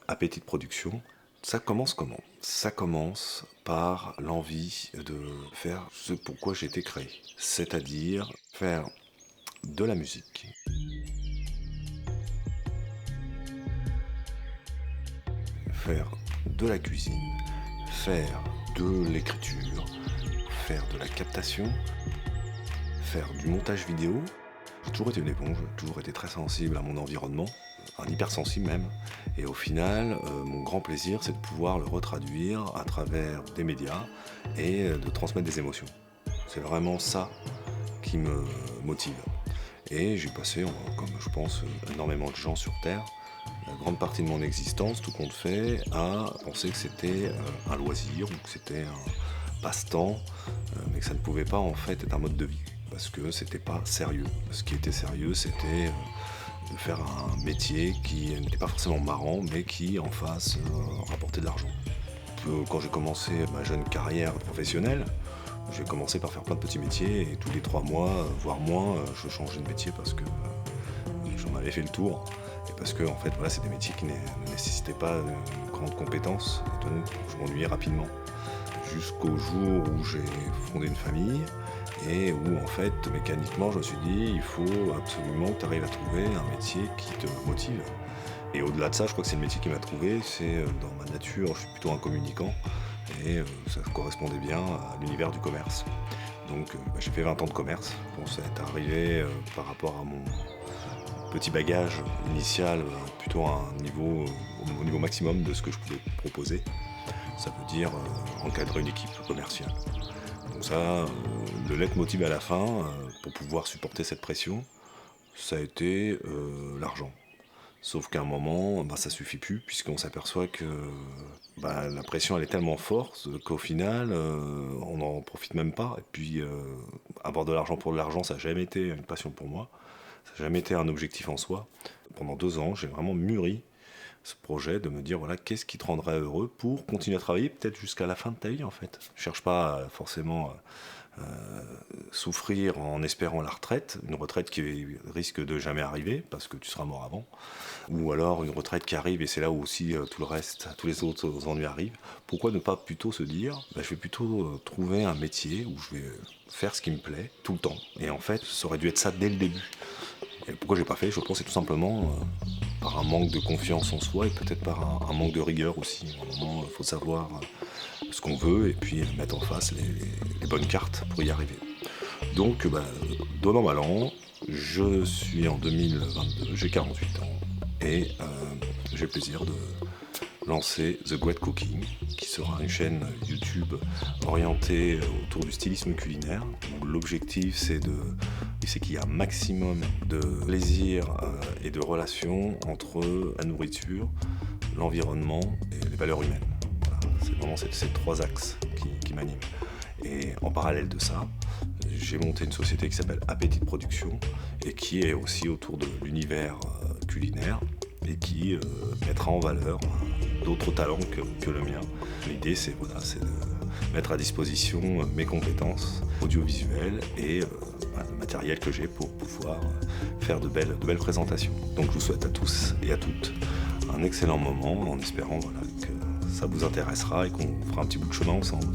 Appétit de production, ça commence comment? Ça commence par l'envie de faire ce pourquoi j'ai été créé, c'est-à-dire faire de la musique, faire de la cuisine, faire de l'écriture, faire de la captation, faire du montage vidéo. J'ai toujours été une éponge, j'ai toujours été très sensible à mon environnement, un hypersensible même. Et au final, mon grand plaisir, c'est de pouvoir le retraduire à travers des médias et de transmettre des émotions. C'est vraiment ça qui me motive. Et j'ai passé, comme je pense énormément de gens sur Terre, la grande partie de mon existence, tout compte fait, à penser que c'était un loisir ou que c'était un passe-temps, mais que ça ne pouvait pas en fait être un mode de vie, parce que c'était pas sérieux. Ce qui était sérieux, c'était de faire un métier qui n'était pas forcément marrant, mais qui en face rapportait de l'argent. Quand j'ai commencé ma jeune carrière professionnelle, j'ai commencé par faire plein de petits métiers et tous les 3 mois, voire moins, je changeais de métier parce que j'en avais fait le tour. Et parce que en fait, voilà, c'est des métiers qui ne nécessitaient pas une grande compétence, et donc je m'ennuyais rapidement. Jusqu'au jour où j'ai fondé une famille et où en fait, mécaniquement, je me suis dit, il faut absolument que tu arrives à trouver un métier qui te motive. Et au-delà de ça, je crois que c'est le métier qui m'a trouvé, c'est dans ma nature, je suis plutôt un communicant et ça correspondait bien à l'univers du commerce. Donc j'ai fait 20 ans de commerce. Bon, ça est arrivé par rapport à mon petit bagage initial, plutôt à un niveau, au niveau maximum de ce que je pouvais proposer. Ça veut dire encadrer une équipe commerciale. Donc ça, le leitmotiv à la fin, pour pouvoir supporter cette pression, ça a été l'argent. Sauf qu'à un moment, ça suffit plus, puisqu'on s'aperçoit que la pression elle est tellement forte qu'au final, on n'en profite même pas. Et puis, avoir de l'argent pour de l'argent, ça n'a jamais été une passion pour moi. Ça n'a jamais été un objectif en soi. Pendant 2 ans, j'ai vraiment mûri ce projet de me dire, voilà, qu'est-ce qui te rendrait heureux pour continuer à travailler, peut-être jusqu'à la fin de ta vie, en fait. Je cherche pas forcément souffrir en espérant la retraite, une retraite qui risque de jamais arriver parce que tu seras mort avant, ou alors une retraite qui arrive et c'est là où aussi tout le reste, tous les autres ennuis arrivent. Pourquoi ne pas plutôt se dire, je vais plutôt trouver un métier où je vais faire ce qui me plaît tout le temps. Et en fait, ça aurait dû être ça dès le début. Et pourquoi j'ai pas fait? Je pense que c'est tout simplement par un manque de confiance en soi et peut-être par un manque de rigueur aussi. À un moment, il faut savoir ce qu'on veut et puis mettre en face les bonnes cartes pour y arriver. Donc, donnant mal an, je suis en 2022, j'ai 48 ans et j'ai le plaisir de lancer The Great Cooking, qui sera une chaîne YouTube orientée autour du stylisme culinaire. L'objectif, c'est qu'il y ait un maximum de plaisir et de relations entre la nourriture, l'environnement et les valeurs humaines. Voilà, c'est vraiment ces 3 axes qui m'animent. Et en parallèle de ça, j'ai monté une société qui s'appelle Appétit de production et qui est aussi autour de l'univers culinaire et qui mettra en valeur d'autres talents que le mien. L'idée, c'est de mettre à disposition mes compétences audiovisuelles et le matériel que j'ai pour pouvoir faire de belles présentations. Donc je vous souhaite à tous et à toutes un excellent moment en espérant que ça vous intéressera et qu'on fera un petit bout de chemin ensemble.